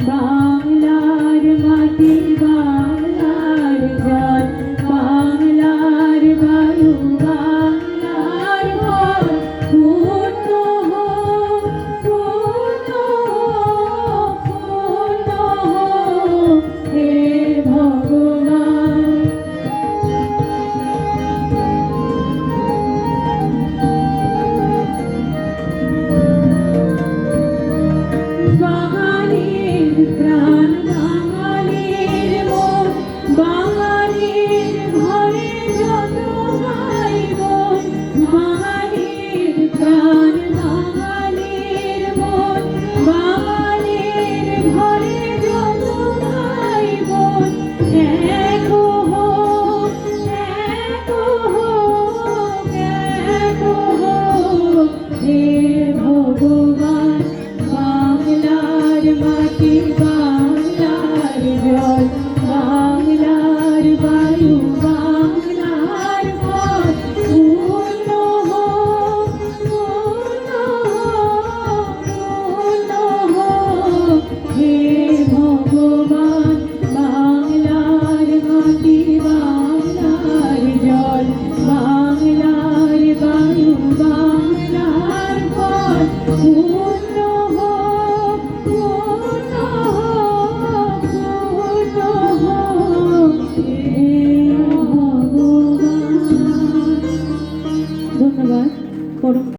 বাংলার মাটি বাংলার জল বাংলার বায়ু বাংলার ফল পূর্ণ হোক পূর্ণ হোক পূর্ণ হোক হে ভগবান। বাঙালির প্রাণ বাঙালির মন বাঙালির ঘরে যত ভাই বোন বাঙালির প্রাণ বাঙালির মন বাঙালির ঘরে যত ভাই বোন এক হোক এক হোক এক হোক হে ভগবান। বাংলার মাটি বাংলার জল বাংলার বায়ু বাংলার ফল পূর্ণ হোক পূর্ণ হোক পূর্ণ হোক হে ভগবান। বাংলার মাটি বাংলার জল বাংলার বায়ু বাংলার ফল পূর্ণ